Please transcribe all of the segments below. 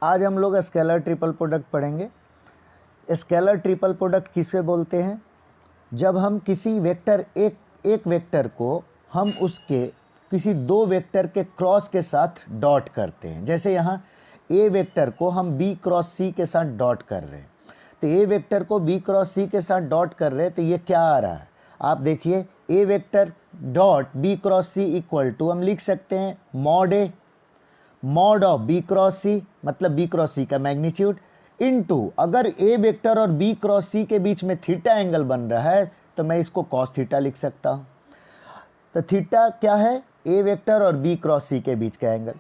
आज हम लोग स्केलर ट्रिपल प्रोडक्ट पढ़ेंगे। स्केलर ट्रिपल प्रोडक्ट किसे बोलते हैं? जब हम किसी वेक्टर एक वेक्टर को हम उसके किसी दो वेक्टर के क्रॉस के साथ डॉट करते हैं। जैसे यहाँ ए वेक्टर को हम बी क्रॉस सी के साथ डॉट कर रहे हैं, तो ए वेक्टर को बी क्रॉस सी के साथ डॉट कर रहे हैं, तो ये क्या आ रहा है? आप देखिए, a vector dot b cross c equal to हम लिख सकते हैं mod a mod of b cross c, मतलब बी क्रॉस सी का मैग्नीट्यूड, इनटू अगर ए वेक्टर और बी क्रॉस सी के बीच में थीटा एंगल बन रहा है तो मैं इसको कॉस थीटा लिख सकता हूँ। तो थीटा क्या है? ए वेक्टर और बी क्रॉस सी के बीच का एंगल।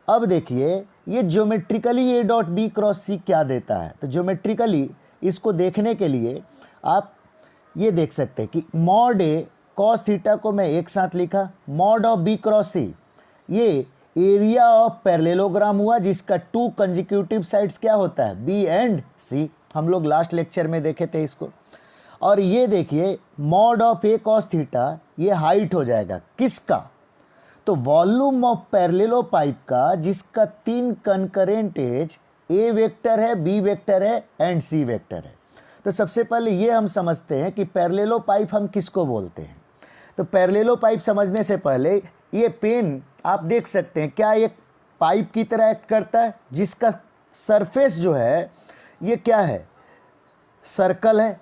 अब देखिए ये geometrically a dot b cross c क्या देता है। तो ज्योमेट्रिकली इसको देखने के लिए आप ये देख सकते हैं कि मॉड ए कॉस थीटा को मैं एक साथ लिखा, मॉड ऑफ बी क्रॉस सी ये एरिया ऑफ पैरेललोग्राम हुआ जिसका टू कंसेक्यूटिव साइड्स क्या होता है? बी एंड सी। हम लोग लास्ट लेक्चर में देखे थे इसको। और ये देखिए mod of A cos theta ये हाइट हो जाएगा किसका? तो वॉल्यूम ऑफ पैरेललो पाइप का जिसका तीन कनकरेंट एज ए वेक्टर है, बी वेक्टर है एंड सी वेक्टर है। तो सबसे पहले ये हम समझते हैं कि पैरेललो पाइप हम किसको बोलते हैं। तो पैरेललो पाइप समझने से पहले ये पेन आप देख सकते हैं क्या एक पाइप की तरह एक्ट करता है जिसका सरफेस जो है ये क्या है? सर्कल है।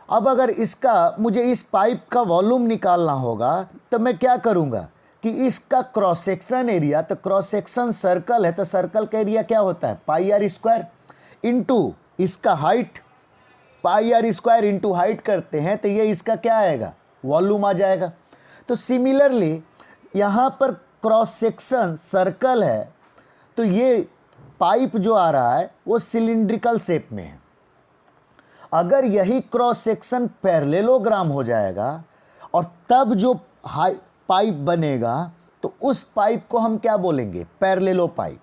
अब अगर इसका मुझे इस पाइप का वॉल्यूम निकालना होगा तो मैं क्या करूँगा कि इसका क्रॉस सेक्शन एरिया, तो क्रॉस सेक्शन सर्कल है तो सर्कल का एरिया क्या होता है? पाई आर स्क्वायर इंटू इसका height, pi r square into height करते हैं तो ये इसका क्या आएगा? वॉल्यूम आ जाएगा। तो सिमिलरली यहाँ पर क्रॉस सेक्शन सर्कल है तो ये पाइप जो आ रहा है वो सिलिंड्रिकल शेप में है। अगर यही क्रॉस सेक्शन पैरेललोग्राम हो जाएगा और तब जो पाइप बनेगा तो उस पाइप को हम क्या बोलेंगे? पैरेललो पाइप।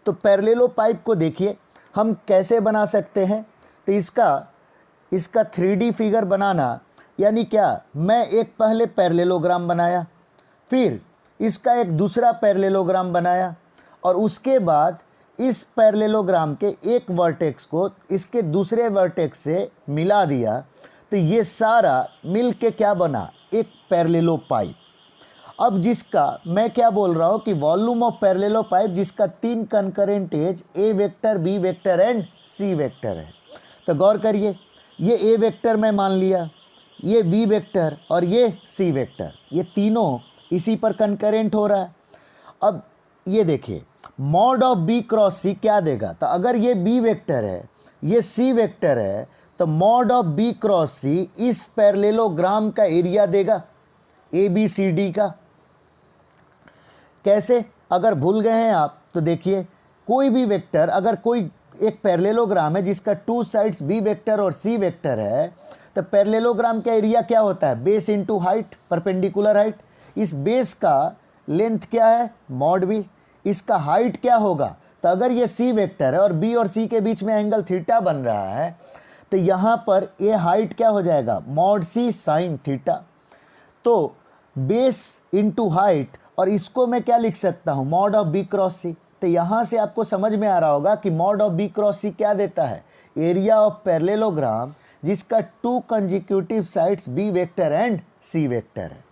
तो पैरेललो पाइप को देखिए हम कैसे बना सकते हैं। तो इसका 3D फिगर बनाना यानी क्या, मैं एक पहले पैरेललोग्राम बनाया, फिर इसका एक दूसरा पैरेललोग्राम बनाया और उसके बाद इस पैरेललोग्राम के एक वर्टेक्स को इसके दूसरे वर्टेक्स से मिला दिया, तो ये सारा मिल के क्या बना? एक पैरेललो पाइप। अब जिसका मैं क्या बोल रहा हूँ कि वॉल्यूम ऑफ पैरेललो पाइप जिसका तीन concurrent edge a vector, b vector and c vector है। तो गौर करिए ये ए वेक्टर मैं मान लिया, ये बी वेक्टर और ये सी वेक्टर, ये तीनों इसी पर कनकरेंट हो रहा है। अब ये देखिए mod of b cross c क्या देगा? तो अगर ये बी वेक्टर है, ये सी वेक्टर है, तो मॉड ऑफ बी क्रॉस सी इस पैरेललोग्राम का एरिया देगा ए बी सी डी का। कैसे? अगर भूल गए हैं आप तो देखिए कोई भी वेक्टर, अगर कोई एक पैरेललोग्राम है जिसका टू साइड्स बी वेक्टर और सी वेक्टर है तो पैरेललोग्राम का एरिया क्या होता है? Base into height, perpendicular height. इस बेस का लेंथ क्या है? Mod B. इसका हाइट क्या होगा? तो अगर ये सी वेक्टर है और बी और सी के बीच में एंगल थीटा बन रहा है तो यहाँ पर ये हाइट क्या हो जाएगा? Mod c sine theta. तो बेस इंटू हाइट, और इसको मैं क्या लिख सकता हूँ? Mod of b cross c. तो यहाँ से आपको समझ में आ रहा होगा कि mod of b cross c क्या देता है? एरिया ऑफ पैरेललोग्राम जिसका two consecutive sides b vector and c vector है।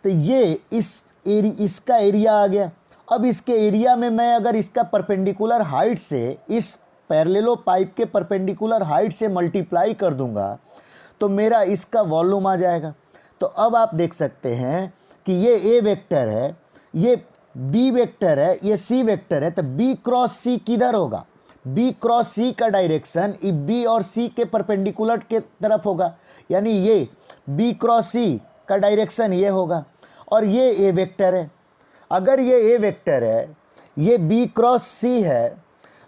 तो ये इसका एरिया आ गया। अब इसके एरिया में मैं अगर इसका परपेंडिकुलर हाइट से इस पैरेललो पाइप के परपेंडिकुलर हाइट से मल्टीप्लाई कर दूंगा तो मेरा इसका वॉल्यूम आ जाएगा। तो अब आप देख सकते हैं कि ये ए वेक्टर है, ये बी वेक्टर है, ये सी वेक्टर है, तो बी क्रॉस सी किधर होगा? बी क्रॉस सी का डायरेक्शन बी और सी के परपेंडिकुलर के तरफ होगा, यानी ये बी क्रॉस सी का डायरेक्शन ये होगा। और ये ए वेक्टर है, अगर ये ए वेक्टर है, ये बी क्रॉस सी है,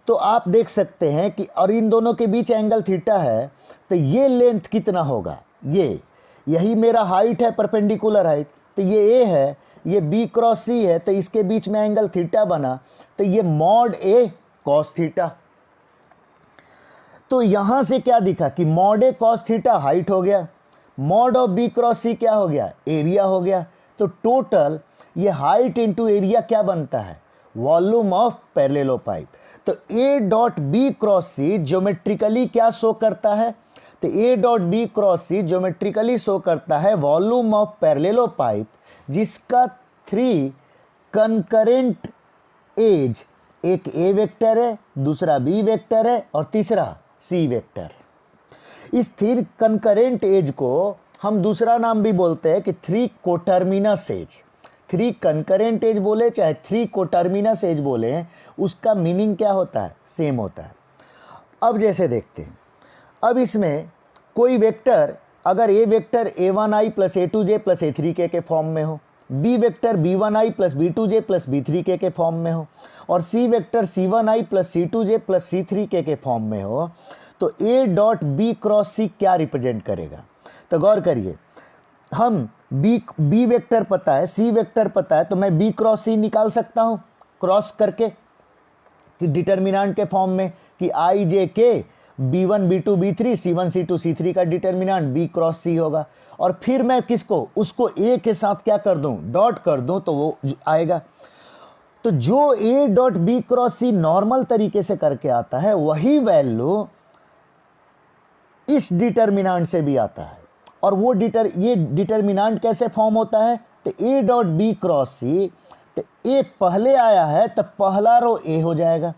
तो आप देख सकते हैं कि और इन दोनों के बीच एंगल थीटा है, तो ये लेंथ कितना होगा? यही मेरा हाइट है, परपेंडिकुलर हाइट, तो ये ए है, ये बी क्रॉस सी है, तो इसके बीच में एंगल थीटा बना, तो ये मॉड ए कॉस थीटा। तो यहाँ से क्या दिखा कि mod a cos theta height हो गया, mod of b cross c क्या हो गया? एरिया हो गया। तो टोटल ये हाइट इंटू एरिया क्या बनता है? Volume of parallelopiped. तो A dot b cross c geometrically क्या शो करता है? तो A dot b cross c geometrically show करता है वॉल्यूम ऑफ पैरेललोपाइप जिसका 3 कंकरेंट एज, एक A वेक्टर है, दूसरा B वेक्टर है और तीसरा C वेक्टर। इस 3 कंकरेंट एज को हम दूसरा नाम भी बोलते हैं कि 3 कोटर्मिनस एज। 3 कंकरेंट एज बोले चाहे 3 कोटर्मिनस एज बोले, उसका मीनिंग क्या होता है? सेम होता है। अब जैसे देखते हैं, अब इसमें कोई वेक्टर अगर A vector a1i plus a2j plus a3k के फॉर्म में हो, B vector b1i plus b2j plus b3k के फॉर्म में हो और C vector c1i plus c2j plus c3k के फॉर्म में हो, तो A dot b cross C क्या रिप्रेजेंट करेगा? तो गौर करिए, हम B वेक्टर पता है, C वेक्टर पता है, तो मैं B क्रॉस C निकाल सकता हूँ क्रॉस करके कि डिटर्मिनेंट के फॉर्म में कि i j k b1 b2 b3 c1 c2 c3 का डिटर्मिनेंट B क्रॉस C होगा। और फिर मैं किसको, उसको A के साथ क्या कर दूं, डॉट कर दूं, तो वो आएगा। तो जो A dot b cross C normal तरीके से करके आता है, वही वैल्यू इस डिटर्मिनेंट से भी आता है। और वो ये डिटर्मिनेंट कैसे फॉर्म होता है? तो A dot b cross C, तो A पहले आया है तो पहला रो A हो जाएगा,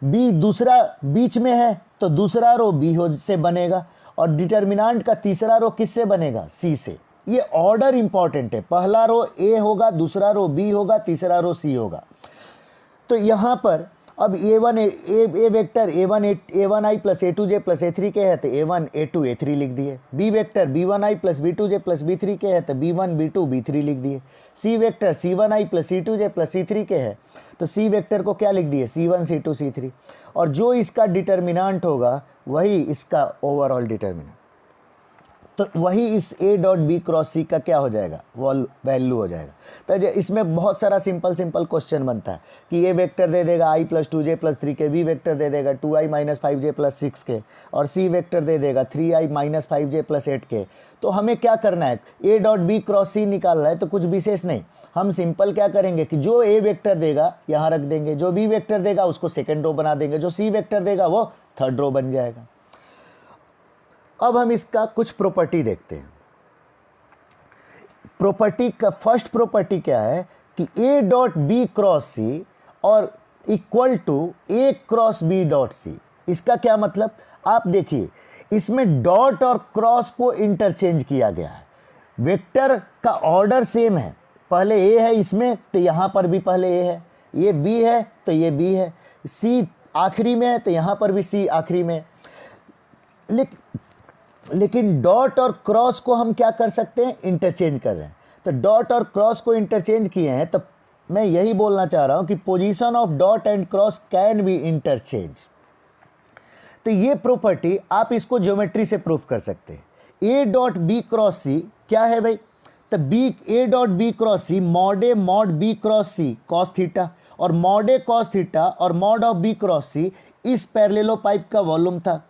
B दूसरा बीच में है तो दूसरा रो B से बनेगा और डिटर्मिनेंट का तीसरा रो किससे बनेगा? C से। ये ऑर्डर इंपॉर्टेंट है, पहला रो A होगा, दूसरा रो B होगा, तीसरा रो C होगा। तो यहाँ पर अब A vector a1i plus a2j plus a3k है तो a1 a2 a3 लिख दिए। B vector b1i plus b2j plus b3k है तो b1 b2 b3 लिख दिए। C vector c1i plus c2j plus c3k है तो C वेक्टर को क्या लिख दिए? c1 c2 c3। और जो इसका डिटर्मिनेंट होगा वही इसका ओवरऑल डिटर्मिनेंट, तो वही इस A dot b cross C का क्या हो जाएगा? वैल्यू हो जाएगा। तो इसमें बहुत सारा सिंपल क्वेश्चन बनता है कि A वेक्टर दे देगा i plus 2j plus 3k, B vector दे देगा 2i minus 5j plus 6k और C वेक्टर दे देगा 3i minus 5j plus 8k। तो हमें क्या करना है? A dot b cross C निकालना है, तो कुछ विशेष नहीं, हम सिंपल क्या करेंगे कि जो A वेक्टर देगा यहाँ रख देंगे, जो B वेक्टर देगा उसको सेकेंड रो बना देंगे, जो C वेक्टर देगा वो थर्ड रो बन जाएगा। अब हम इसका कुछ प्रॉपर्टी देखते हैं। प्रॉपर्टी का फर्स्ट प्रॉपर्टी क्या है कि A dot b cross C और equal to A cross B dot C। इसका क्या मतलब? आप देखिए, इसमें डॉट और क्रॉस को इंटरचेंज किया गया है। वेक्टर का ऑर्डर सेम है, पहले A है इसमें तो यहाँ पर भी पहले A है, ये B है तो ये B है, C आखिरी में है तो यहाँ पर भी C आखिरी में है। लेकिन डॉट और क्रॉस को हम क्या कर सकते हैं? इंटरचेंज कर रहे हैं। तो डॉट और क्रॉस को इंटरचेंज किए हैं, तो मैं यही बोलना चाह रहा हूं कि position of dot and cross can be interchange. तो ये प्रॉपर्टी आप इसको ज्योमेट्री से प्रूफ कर सकते हैं। A dot b cross C क्या है भाई? तो A dot b cross C mod A mod B cross C cos theta और मॉड A कॉस थीटा और mod of B cross C इस पैरेललोपाइप का वॉल्यूम था।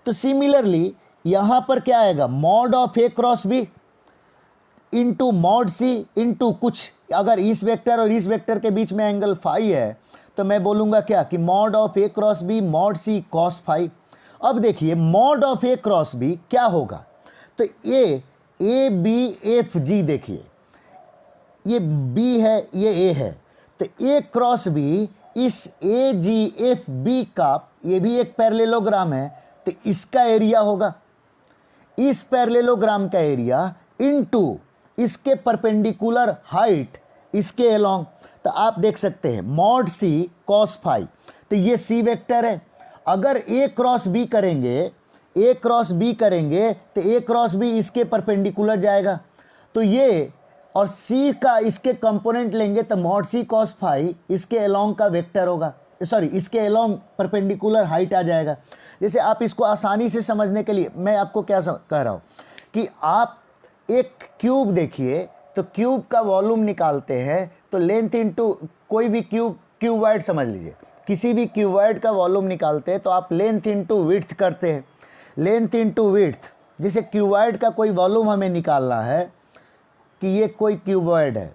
तो सिमिलरली यहाँ पर क्या आएगा? Mod of A cross B into mod C into कुछ, अगर इस वेक्टर और इस वेक्टर के बीच में एंगल फाई है तो मैं बोलूँगा क्या कि mod of A cross B mod C cos phi. अब देखिए mod of A cross B क्या होगा? तो A B F G, देखिए ये B है ये A है, तो A क्रॉस B इस A G F B का, ये भी एक पैरेललोग्राम है तो इसका एरिया होगा, इस पैरेललोग्राम का एरिया इनटू इसके परपेंडिकुलर हाइट इसके अलोंग। तो आप देख सकते हैं मॉड C कॉस फाई, तो ये C वेक्टर है। अगर A क्रॉस B करेंगे, A क्रॉस B करेंगे तो A क्रॉस B इसके परपेंडिकुलर जाएगा, तो ये और C का इसके कंपोनेंट लेंगे तो मॉड C कॉस फाई इसके अलोंग का वेक्टर होगा, सॉरी इसके अलोंग परपेंडिकुलर हाइट आ जाएगा। जैसे आप इसको आसानी से समझने के लिए मैं आपको क्या कह रहा हूँ कि आप एक क्यूब देखिए, तो क्यूब का वॉल्यूम निकालते हैं तो लेंथ इनटू कोई भी क्यूबॉइड समझ लीजिए, किसी भी क्यूबॉइड का वॉल्यूम निकालते हैं तो आप लेंथ इनटू विड्थ करते हैं, लेंथ इनटू विड्थ। जैसे क्यूबॉइड का कोई वॉल्यूम हमें निकालना है कि ये कोई क्यूबॉइड है,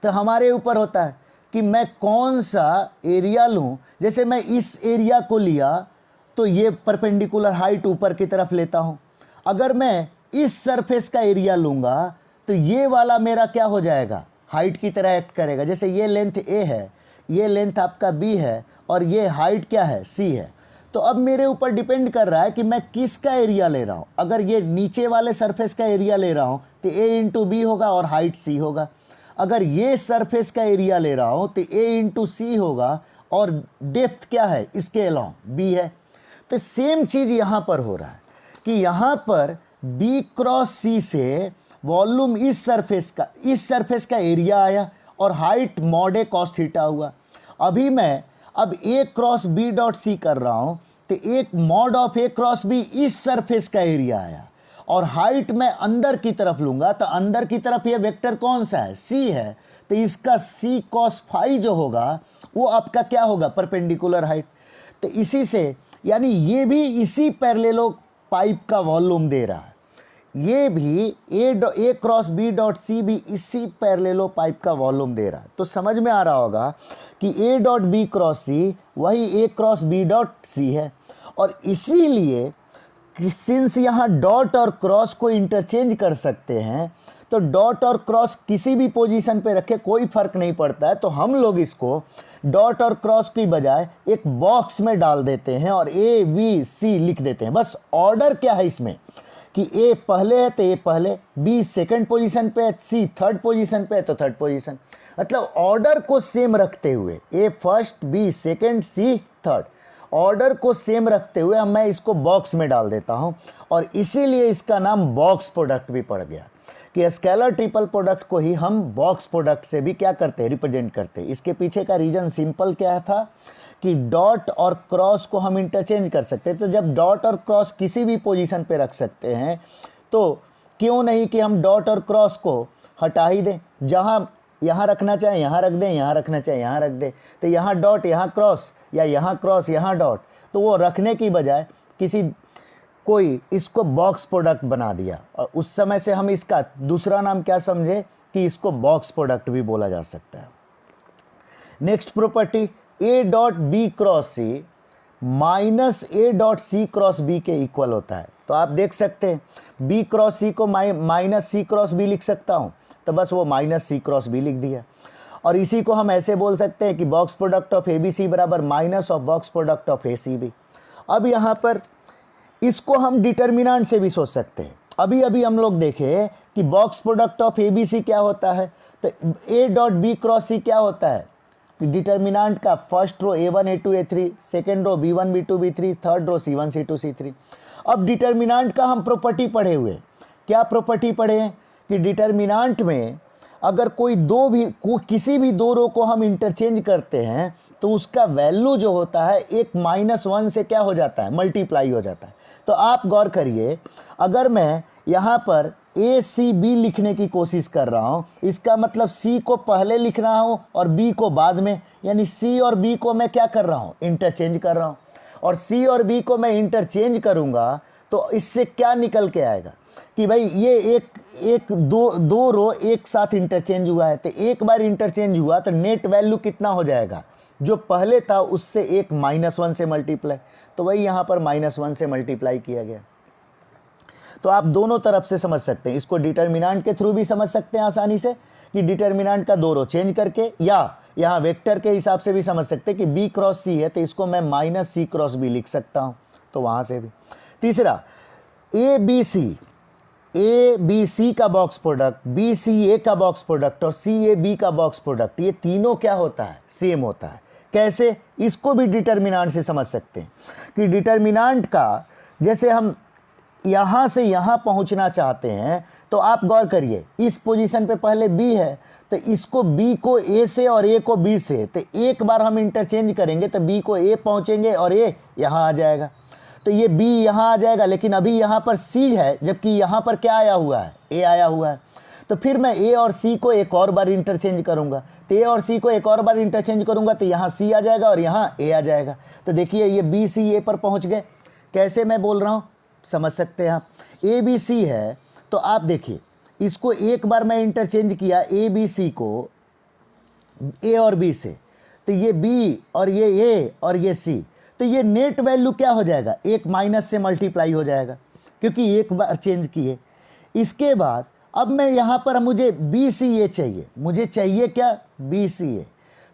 तो हमारे ऊपर होता है कि मैं कौन सा एरिया लूँ। जैसे मैं इस एरिया को लिया तो ये परपेंडिकुलर हाइट ऊपर की तरफ लेता हूँ। अगर मैं इस सरफेस का एरिया लूँगा तो ये वाला मेरा क्या हो जाएगा, हाइट की तरह एक्ट करेगा। जैसे ये लेंथ ए है, ये लेंथ आपका बी है और ये हाइट क्या है, सी है। तो अब मेरे ऊपर डिपेंड कर रहा है कि मैं किसका एरिया ले रहा हूँ। अगर ये नीचे वाले सरफेस का एरिया ले रहा हूँ तो ए इंटू बी होगा और हाइट सी होगा। अगर ये सरफेस का एरिया ले रहा हूँ तो ए इंटू सी होगा और डेप्थ क्या है, इसके अलॉन्ग बी है। तो सेम चीज़ यहाँ पर हो रहा है कि यहाँ पर बी क्रॉस सी से वॉल्यूम इस सरफेस का एरिया आया और height mod a cos theta हुआ। अभी मैं अब a cross b dot c कर रहा हूँ तो एक mod of a cross b इस सरफेस का एरिया आया और हाइट मैं अंदर की तरफ लूँगा तो अंदर की तरफ ये वेक्टर कौन सा है, सी है। तो इसका सी कॉस फाई जो होगा वो आपका क्या होगा, परपेंडिकुलर हाइट। तो इसी से यानी ये भी इसी पैरेललो पाइप का वॉल्यूम दे रहा है, ये भी ए क्रॉस बी डॉट सी भी इसी पैरेललो पाइप का वॉल्यूम दे रहा है। तो समझ में आ रहा होगा कि ए डॉट बी क्रॉस सी वही ए क्रॉस बी डॉट सी है। और इसीलिए सिंस यहाँ डॉट और क्रॉस को इंटरचेंज कर सकते हैं तो डॉट और क्रॉस किसी भी पोजीशन पे रखे कोई फर्क नहीं पड़ता है। तो हम लोग इसको डॉट और क्रॉस की बजाय एक बॉक्स में डाल देते हैं और ए बी सी लिख देते हैं। बस ऑर्डर क्या है इसमें कि ए पहले है तो ए पहले, बी सेकंड पोजीशन पे है, सी थर्ड पोजीशन पे है तो थर्ड पोजीशन। मतलब ऑर्डर को सेम रखते हुए ए फर्स्ट, बी सेकंड, सी थर्ड, ऑर्डर को सेम रखते हुए मैं इसको बॉक्स में डाल देता हूं और इसीलिए इसका नाम बॉक्स प्रोडक्ट भी पड़ गया कि स्केलर ट्रिपल प्रोडक्ट को ही हम बॉक्स प्रोडक्ट से भी क्या करते हैं, रिप्रेजेंट करते हैं। इसके पीछे का रीजन सिंपल क्या था कि डॉट और क्रॉस को हम इंटरचेंज कर सकते हैं। तो जब डॉट और क्रॉस किसी भी पोजीशन पे रख सकते हैं तो क्यों नहीं कि हम डॉट और क्रॉस को हटा ही दें। जहाँ यहाँ रखना चाहे यहाँ रख दें, यहाँ रखना चाहे यहाँ रख दें। तो यहाँ डॉट यहाँ क्रॉस या यहाँ क्रॉस यहाँ डॉट, तो वो रखने की बजाय कोई इसको बॉक्स प्रोडक्ट बना दिया और उस समय से हम इसका दूसरा नाम क्या समझे कि इसको बॉक्स प्रोडक्ट भी बोला जा सकता है। Next property, a dot b cross c minus a dot c cross b के इक्वल होता है। तो आप देख सकते हैं बी क्रॉस सी को माइनस सी क्रॉस बी लिख सकता हूँ, तो बस वो माइनस सी क्रॉस बी लिख दिया। और इसी को हम ऐसे बोल सकते हैं कि box product of a b c बराबर minus of box product of a c b. अब यहाँ पर इसको हम डिटर्मिनेंट से भी सोच सकते हैं। अभी अभी हम लोग देखे कि box product of a b c क्या होता है, तो a dot b cross c क्या होता है कि डिटर्मिनेंट का फर्स्ट रो ए1 ए2 ए3, second row b1 b2 b3, third row c1 c2 c3। अब डिटर्मिनेंट का हम प्रॉपर्टी पढ़े हुए, क्या प्रॉपर्टी पढ़े हैं कि डिटर्मिनेंट में अगर किसी भी दो रो को हम इंटरचेंज करते हैं तो उसका वैल्यू जो होता है एक -1 से क्या हो जाता है, मल्टीप्लाई हो जाता है। तो आप गौर करिए, अगर मैं यहाँ पर ए सी बी लिखने की कोशिश कर रहा हूँ, इसका मतलब सी को पहले लिख रहा हूँ और बी को बाद में, यानी सी और बी को मैं क्या कर रहा हूँ, इंटरचेंज कर रहा हूँ। और सी और बी को मैं इंटरचेंज करूँगा तो इससे क्या निकल के आएगा कि भाई ये दो रो एक साथ इंटरचेंज हुआ है, तो एक बार इंटरचेंज हुआ तो नेट वैल्यू कितना हो जाएगा, जो पहले था उससे एक -1 से मल्टीप्लाई, तो वही यहाँ पर -1 से मल्टीप्लाई किया गया। तो आप दोनों तरफ से समझ सकते हैं, इसको डिटर्मिनेंट के थ्रू भी समझ सकते हैं आसानी से कि डिटर्मिनेंट का दो रो चेंज करके, या यहाँ वेक्टर के हिसाब से भी समझ सकते हैं कि बी क्रॉस सी है तो इसको मैं माइनस सी क्रॉस बी लिख सकता हूँ, तो वहाँ से भी। तीसरा, ए बी सी का बॉक्स प्रोडक्ट, बी सी ए का बॉक्स प्रोडक्ट और सी ए बी का बॉक्स प्रोडक्ट, ये तीनों क्या होता है, सेम होता है। कैसे, इसको भी डिटर्मिनेंट से समझ सकते हैं कि डिटर्मिनेंट का, जैसे हम यहाँ से यहाँ पहुँचना चाहते हैं तो आप गौर करिए, इस पोजीशन पे पहले बी है तो इसको बी को ए से और ए को बी से, तो एक बार हम इंटरचेंज करेंगे तो बी को ए पहुँचेंगे और ए यहाँ आ जाएगा, तो ये बी यहाँ आ जाएगा। लेकिन अभी यहाँ पर सी है जबकि यहाँ पर क्या आया हुआ है, ए आया हुआ है। तो फिर मैं ए और सी को एक और बार इंटरचेंज करूँगा, तो ए और सी को एक और बार इंटरचेंज करूँगा तो यहाँ सी आ जाएगा और यहाँ ए आ जाएगा। तो देखिए ये बी सी ए पर पहुँच गए। कैसे मैं बोल रहा हूँ समझ सकते हैं आप। ए बी सी है तो आप देखिए इसको एक बार मैं इंटरचेंज किया ए बी सी को, ए और बी से, तो ये बी और ये ए और ये सी, तो ये नेट वैल्यू क्या हो जाएगा, एक माइनस से मल्टीप्लाई हो जाएगा क्योंकि एक बार चेंज किए। इसके बाद अब मैं यहाँ पर मुझे बी सी ए चाहिए, मुझे चाहिए क्या, बी सी ए।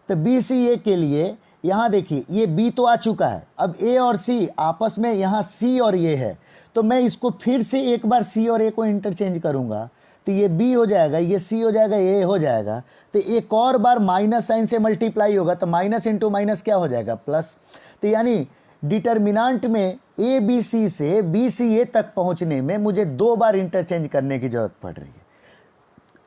तो बी सी ए के लिए यहाँ देखिए ये बी तो आ चुका है, अब ए और सी आपस में यहाँ सी और ये है, तो मैं इसको फिर से एक बार सी और ए को इंटरचेंज करूँगा, तो ये बी हो जाएगा, ये सी हो जाएगा, ए हो जाएगा, तो एक और बार माइनस साइन से मल्टीप्लाई होगा, तो माइनस इंटू माइनस क्या हो जाएगा, प्लस। तो यानी डिटर्मिनांट में ए बी सी से बी सी ए तक पहुंचने में मुझे 2 बार इंटरचेंज करने की ज़रूरत पड़ रही है।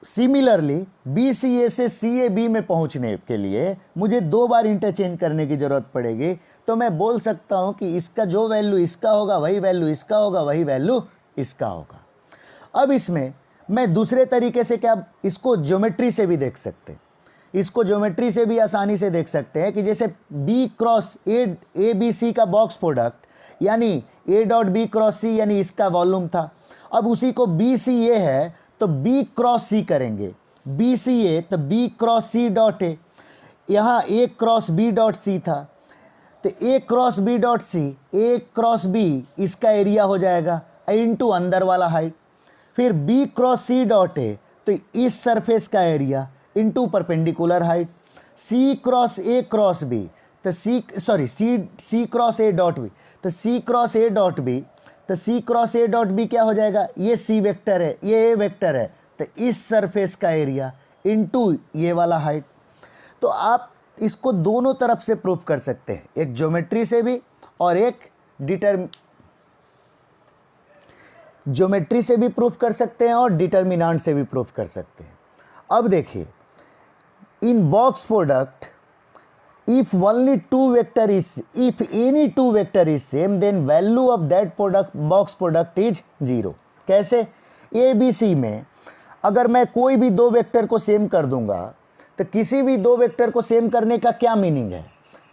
सिमिलरली बी सी ए से सी ए बी में पहुंचने के लिए मुझे 2 बार इंटरचेंज करने की ज़रूरत पड़ेगी। तो मैं बोल सकता हूं कि इसका जो वैल्यू इसका होगा वही वैल्यू इसका होगा, वही वैल्यू इसका होगा। अब इसमें मैं दूसरे तरीके से क्या, इसको ज्योमेट्री से भी देख सकते हैं, इसको ज्योमेट्री से भी आसानी से देख सकते हैं कि जैसे b cross a b c का बॉक्स प्रोडक्ट यानी a dot b cross c यानी इसका वॉल्यूम था। अब उसी को बी सी ए है तो बी क्रॉस सी करेंगे, बी सी ए तो b cross c dot a, यहाँ a cross b dot c था, तो a cross b dot c, a cross b इसका एरिया हो जाएगा इनटू अंदर वाला हाइट, फिर b cross c dot a तो इस सरफेस का area into perpendicular height, c cross b तो c cross a dot b, तो c cross a dot b, तो c cross a dot b क्या हो जाएगा, ये सी वेक्टर है, ये ए वेक्टर है, तो इस सरफेस का एरिया इनटू ये वाला हाइट। तो आप इसको दोनों तरफ से प्रूफ कर सकते हैं, एक ज्योमेट्री से भी और एक ज्योमेट्री से भी प्रूफ कर सकते हैं और डिटर्मिनेंट से भी प्रूफ कर सकते हैं। अब देखिए, इन box product if only if any two vector is same then value of that box product is 0। कैसे, ए बी सी में अगर मैं कोई भी 2 वेक्टर को सेम कर दूंगा तो किसी भी 2 वेक्टर को सेम करने का क्या मीनिंग है,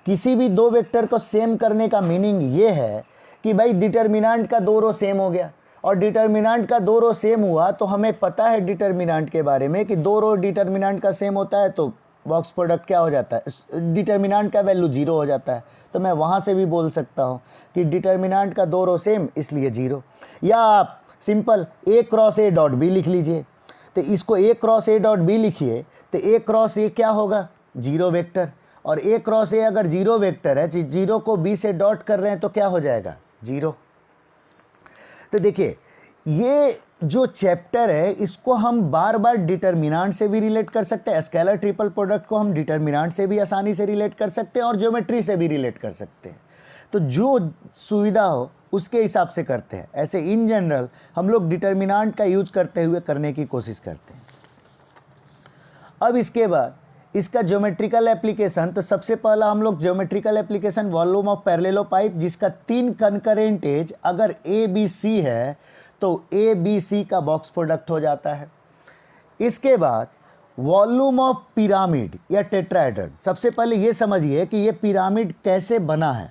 किसी भी 2 वेक्टर को सेम करने का मीनिंग ये है कि भाई डिटर्मिनेंट का 2 रो सेम हो गया, और डिटर्मिनेंट का 2 रो सेम हुआ तो हमें पता है डिटर्मिनेंट के बारे में कि 2 रो डिटर्मिनेंट का सेम होता है तो बॉक्स प्रोडक्ट क्या हो जाता है, डिटर्मिनेंट का वैल्यू 0 हो जाता है। तो मैं वहाँ से भी बोल सकता हूँ कि डिटर्मिनेंट का 2 रो सेम इसलिए 0। या आप simple a cross a dot b लिख लीजिए, तो इसको a cross a dot b लिखिए तो ए क्रॉस ए क्या होगा, 0 वेक्टर, और ए क्रॉस ए अगर 0 वेक्टर है, 0 को बी से डॉट कर रहे हैं तो क्या हो जाएगा, 0। तो देखिए ये जो चैप्टर है इसको हम बार बार डिटर्मिनेंट से भी रिलेट कर सकते हैं, स्केलर ट्रिपल प्रोडक्ट को हम डिटर्मिनेंट से भी आसानी से रिलेट कर सकते हैं और ज्योमेट्री से भी रिलेट कर सकते हैं। तो जो सुविधा हो उसके हिसाब से करते हैं। ऐसे इन जनरल हम लोग डिटर्मिनेंट का यूज करते हुए करने की कोशिश करते हैं। अब इसके बाद इसका ज्योमेट्रिकल एप्लीकेशन, तो सबसे पहला हम लोग geometrical application volume of parallel pipe जिसका 3 कंकरेंट एज अगर ए बी सी है तो ए बी सी का बॉक्स प्रोडक्ट हो जाता है। इसके बाद वॉल्यूम ऑफ पिरामिड या टेट्राहेड्रन, सबसे पहले ये समझिए कि ये पिरामिड कैसे बना है।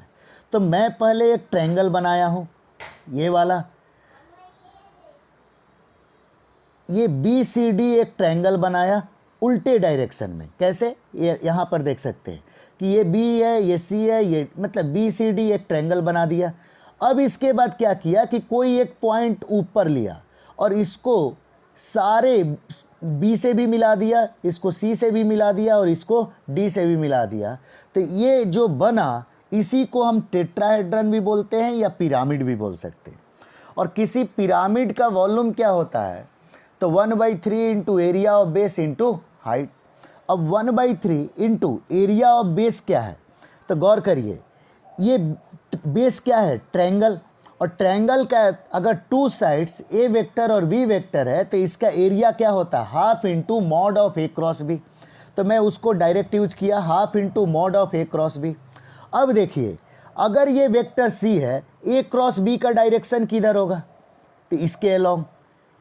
तो मैं पहले एक ट्रायंगल बनाया हूँ, ये वाला, ये बी सी डी एक ट्रायंगल बनाया उल्टे डायरेक्शन में। कैसे, ये यहाँ पर देख सकते हैं कि ये बी है, ये सी है, ये मतलब बी सी डी एक ट्रायंगल बना दिया। अब इसके बाद क्या किया कि कोई एक पॉइंट ऊपर लिया और इसको सारे बी से भी मिला दिया, इसको सी से भी मिला दिया और इसको डी से भी मिला दिया। तो ये जो बना इसी को हम टेट्राहेड्रन भी बोलते हैं या पिरामिड भी बोल सकते हैं। और किसी पिरामिड का वॉल्यूम क्या होता है, तो 1/3 into area of base into height. अब 1/3 इंटू एरिया ऑफ बेस क्या है, तो गौर करिए ये बेस क्या है, ट्रायंगल, और ट्रायंगल का अगर 2 साइड्स ए वेक्टर और बी वेक्टर है तो इसका एरिया क्या होता है, half into mod of a cross b. तो मैं उसको डायरेक्ट यूज किया, half into mod of a cross b. अब देखिए अगर ये वेक्टर सी है, ए क्रॉस बी का डायरेक्शन किधर होगा, तो इसके अलोंग।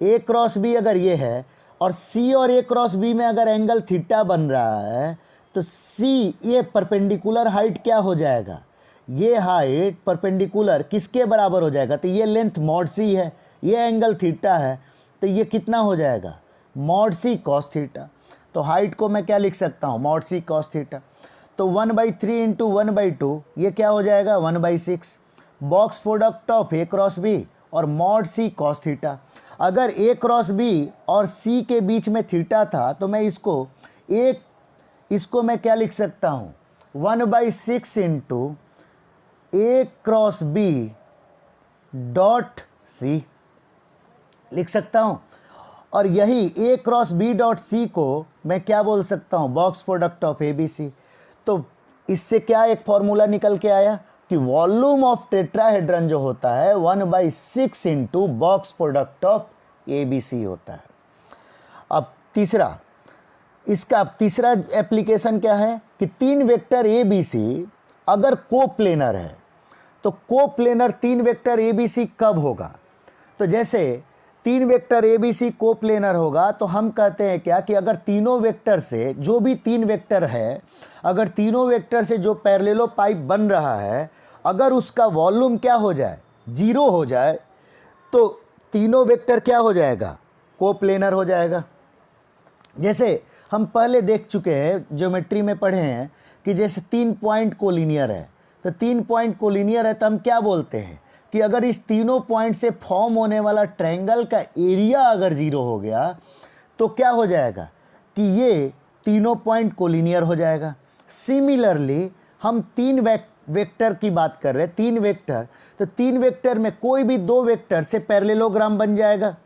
ए क्रॉस बी अगर ये है और सी और ए क्रॉस बी में अगर एंगल थीटा बन रहा है तो सी ये परपेंडिकुलर हाइट क्या हो जाएगा, ये हाइट परपेंडिकुलर किसके बराबर हो जाएगा, तो ये लेंथ मॉड सी है, ये एंगल थीटा है, तो ये कितना हो जाएगा, मॉड सी कॉस थीटा। तो हाइट को मैं क्या लिख सकता हूँ, मॉड सी कॉस थीटा। तो 1/3 इंटू 1/2 ये क्या हो जाएगा, 1/6। Box product of a cross b और मॉड सी कॉस थीटा। अगर ए क्रॉस बी और सी के बीच में थीटा था तो मैं इसको मैं क्या लिख सकता हूँ, 1/6 into a cross b dot c लिख सकता हूँ। और यही a cross b dot c को मैं क्या बोल सकता हूँ, box product of a b c. तो इससे क्या एक फॉर्मूला निकल के आया कि वॉल्यूम ऑफ टेट्राहेड्रन जो होता है 1/6 into box product of a b c होता है। अब इसका तीसरा एप्लीकेशन क्या है कि 3 वेक्टर ए बी सी अगर कोप्लेनर है तो coplanar 3 vector a b c कब होगा। तो जैसे 3 vector a b c coplanar होगा तो हम कहते हैं क्या कि अगर तीनों वेक्टर से जो भी 3 वेक्टर है, अगर तीनों वेक्टर से जो पैरेललो पाइप बन रहा है, अगर उसका वॉल्यूम क्या हो जाए, 0 हो जाए, तो तीनों वेक्टर क्या हो जाएगा, कोप्लेनर हो जाएगा। जैसे हम पहले देख चुके हैं, ज्योमेट्री में पढ़े हैं कि जैसे 3 पॉइंट कोलिनियर है, तो 3 पॉइंट कोलिनियर है तो हम क्या बोलते हैं कि अगर इस तीनों पॉइंट से फॉर्म होने वाला ट्रायंगल का एरिया अगर 0 हो गया तो क्या हो जाएगा कि ये तीनों पॉइंट कोलिनियर हो जाएगा। सिमिलरली हम 3 वेक्टर की बात कर रहे हैं, 3 वेक्टर, तो 3 वेक्टर में कोई भी 2 वेक्टर से पैरेललोग्राम बन जाएगा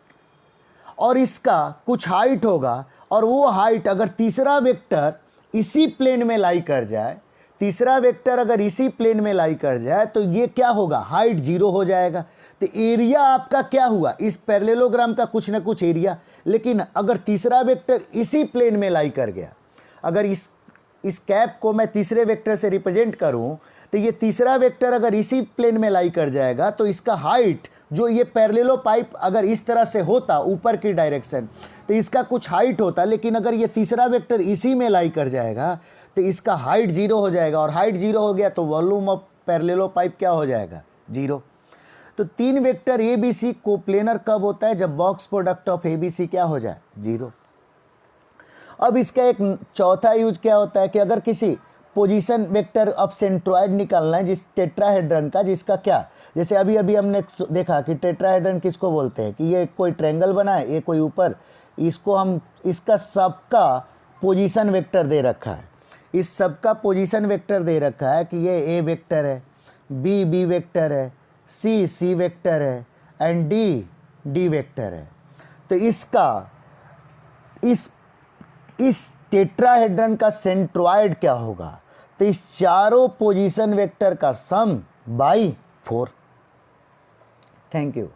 और इसका कुछ हाइट होगा, और वो हाइट अगर तीसरा वेक्टर इसी प्लेन में लाई कर जाए, तीसरा वेक्टर अगर इसी प्लेन में लाई कर जाए तो ये क्या होगा, हाइट 0 हो जाएगा। तो एरिया आपका क्या हुआ, इस पैरेललोग्राम का कुछ ना कुछ एरिया। लेकिन अगर तीसरा वेक्टर इसी प्लेन में लाई कर गया, अगर इस कैप को मैं तीसरे वेक्टर से रिप्रेजेंट करूं तो ये तीसरा वेक्टर अगर इसी प्लेन में लाई कर जाएगा तो इसका हाइट, जो ये पैरेललो पाइप अगर इस तरह से होता ऊपर की डायरेक्शन तो इसका कुछ हाइट होता, लेकिन अगर ये तीसरा वेक्टर इसी में लाई कर जाएगा तो इसका हाइट 0 हो जाएगा, और हाइट 0 हो गया तो वॉल्यूम ऑफ पैरेललो पाइप क्या हो जाएगा, 0। तो 3 vector a b c coplanar कब होता है, जब box product of a b c क्या हो जाए, 0। अब इसका एक चौथा यूज क्या होता है कि अगर किसी पोजीशन वेक्टर ऑफ सेंट्रॉइड निकालना है जिस टेट्राहेड्रन का, जिसका क्या, जैसे अभी हमने देखा कि टेट्राहेड्रन किसको बोलते हैं कि ये कोई ट्रायंगल बना है, ये कोई ऊपर, इसको हम इसका सबका पोजीशन वेक्टर दे रखा है, इस सबका पोजीशन वेक्टर दे रखा है कि ये ए वेक्टर है, बी बी वेक्टर है, सी सी वेक्टर है एंड डी डी वेक्टर है। तो इसका इस टेट्राहेड्रन का सेंट्रॉइड क्या होगा, तो इस चारों पोजीशन वेक्टर का सम बाई 4। Thank you.